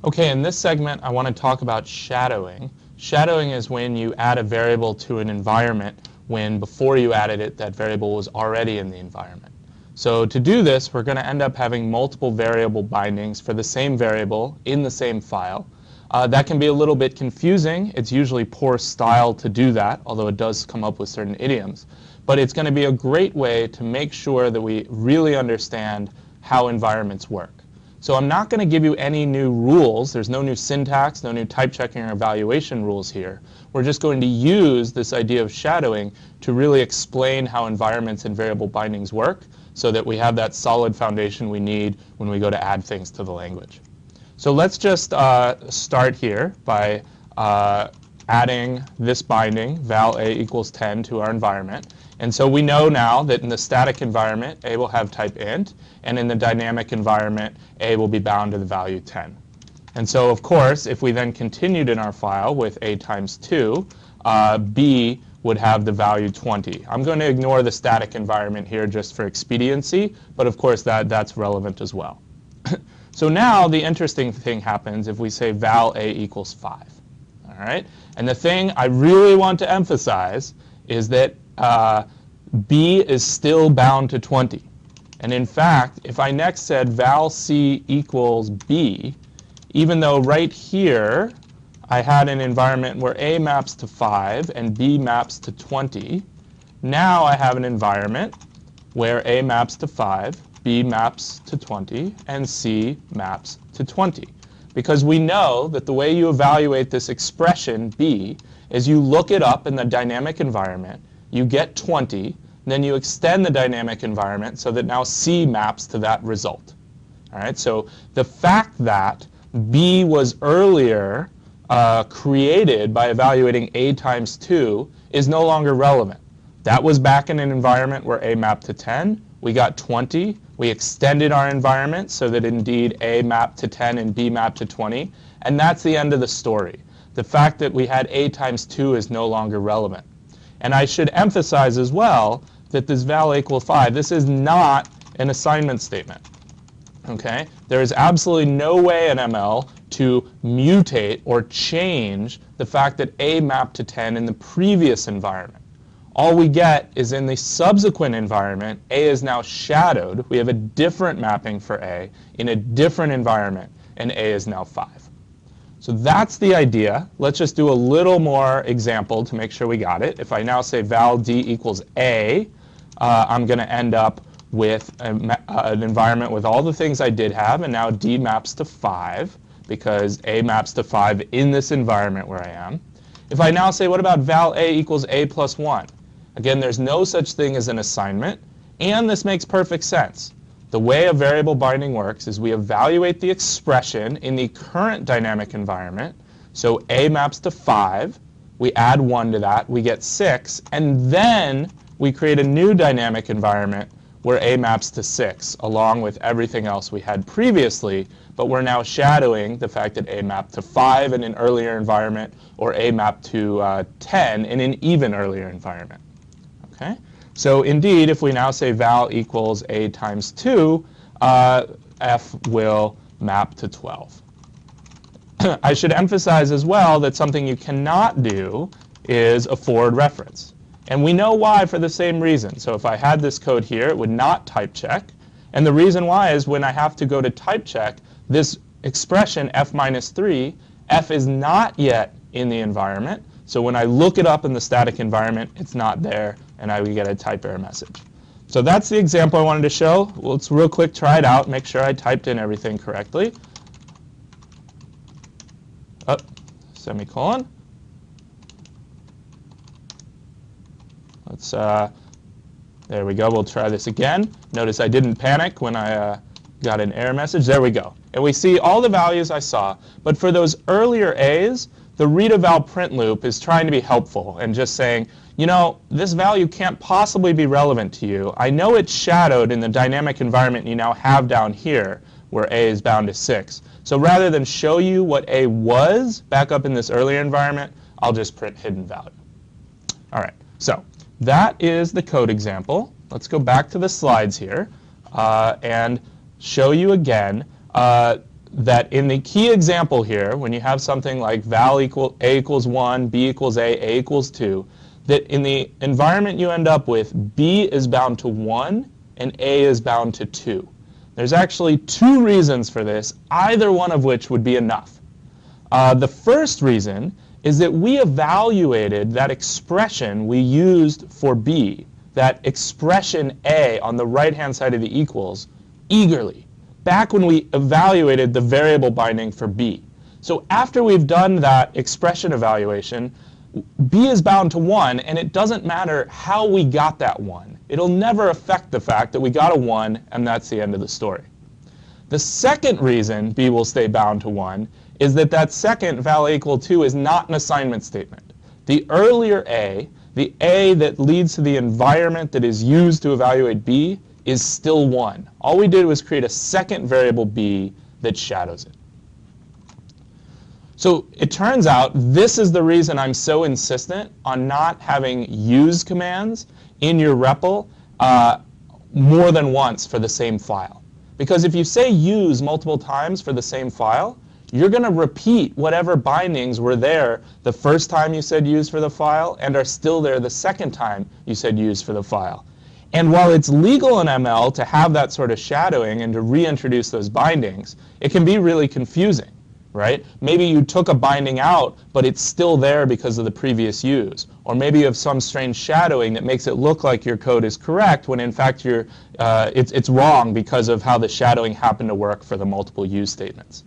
Okay, in this segment I want to talk about shadowing. Shadowing is when you add a variable to an environment when before you added it that variable was already in the environment. So to do this we're going to end up having multiple variable bindings for the same variable in the same file. That can be a little bit confusing. It's usually poor style to do that, although it does come up with certain idioms. But it's going to be a great way to make sure that we really understand how environments work. So I'm not going to give you any new rules. There's no new syntax, no new type checking or evaluation rules here. We're just going to use this idea of shadowing to really explain how environments and variable bindings work so that we have that solid foundation we need when we go to add things to the language. So let's just start here by adding this binding, val a equals 10, to our environment. And so we know now that in the static environment, a will have type int, and in the dynamic environment, a will be bound to the value 10. And so, of course, if we then continued in our file with a times 2, b would have the value 20. I'm going to ignore the static environment here just for expediency, but of course that's relevant as well. So now the interesting thing happens if we say val a equals 5. All right? And the thing I really want to emphasize is that b is still bound to 20. And in fact, if I next said val c equals b, even though right here I had an environment where a maps to 5 and b maps to 20, now I have an environment where a maps to 5, b maps to 20, and c maps to 20. Because we know that the way you evaluate this expression, b, is you look it up in the dynamic environment, you get 20, then you extend the dynamic environment so that now c maps to that result. All right, so the fact that b was earlier created by evaluating a times 2 is no longer relevant. That was back in an environment where a mapped to 10. We got 20. We extended our environment so that indeed a mapped to 10 and b mapped to 20. And that's the end of the story. The fact that we had a times 2 is no longer relevant. And I should emphasize as well that this val equal 5, this is not an assignment statement. Okay? There is absolutely no way in ML to mutate or change the fact that a mapped to 10 in the previous environment. All we get is in the subsequent environment, a is now shadowed. We have a different mapping for a in a different environment, and a is now 5. So that's the idea. Let's just do a little more example to make sure we got it. If I now say val d equals a, I'm going to end up with an environment with all the things I did have, and now d maps to 5, because a maps to 5 in this environment where I am. If I now say, what about val a equals a plus 1? Again, there's no such thing as an assignment, and this makes perfect sense. The way a variable binding works is we evaluate the expression in the current dynamic environment. So a maps to 5, we add 1 to that, we get 6, and then we create a new dynamic environment where a maps to 6, along with everything else we had previously, but we're now shadowing the fact that a mapped to 5 in an earlier environment, or a mapped to 10 in an even earlier environment. Okay? So indeed, if we now say val equals a times 2, f will map to 12. I should emphasize as well that something you cannot do is a forward reference. And we know why for the same reason. So if I had this code here, it would not type check. And the reason why is when I have to go to type check, this expression f minus 3, f is not yet in the environment. So when I look it up in the static environment, it's not there, and I would get a type error message. So that's the example I wanted to show. Let's real quick try it out, make sure I typed in everything correctly. Oh, semicolon. Let's, there we go. We'll try this again. Notice I didn't panic when I got an error message. There we go. And we see all the values I saw. But for those earlier A's, the read eval print loop is trying to be helpful and just saying, you know, this value can't possibly be relevant to you. I know it's shadowed in the dynamic environment you now have down here where A is bound to 6. So rather than show you what A was back up in this earlier environment, I'll just print hidden value. All right, so that is the code example. Let's go back to the slides here and show you again. that in the key example here, when you have something like val equal a equals 1, b equals a equals 2, that in the environment you end up with, b is bound to 1 and a is bound to 2. There's actually two reasons for this, either one of which would be enough. The first reason is that we evaluated that expression we used for b, that expression a on the right-hand side of the equals, eagerly, back when we evaluated the variable binding for b. So after we've done that expression evaluation, b is bound to 1, and it doesn't matter how we got that 1. It'll never affect the fact that we got a 1, and that's the end of the story. The second reason b will stay bound to 1 is that that second val equal 2 is not an assignment statement. The earlier a, the a that leads to the environment that is used to evaluate b, is still 1. All we did was create a second variable b that shadows it. So it turns out this is the reason I'm so insistent on not having use commands in your REPL more than once for the same file. Because if you say use multiple times for the same file, you're going to repeat whatever bindings were there the first time you said use for the file and are still there the second time you said use for the file. And while it's legal in ML to have that sort of shadowing and to reintroduce those bindings, it can be really confusing, right? Maybe you took a binding out, but it's still there because of the previous use. Or maybe you have some strange shadowing that makes it look like your code is correct when in fact it's wrong because of how the shadowing happened to work for the multiple use statements.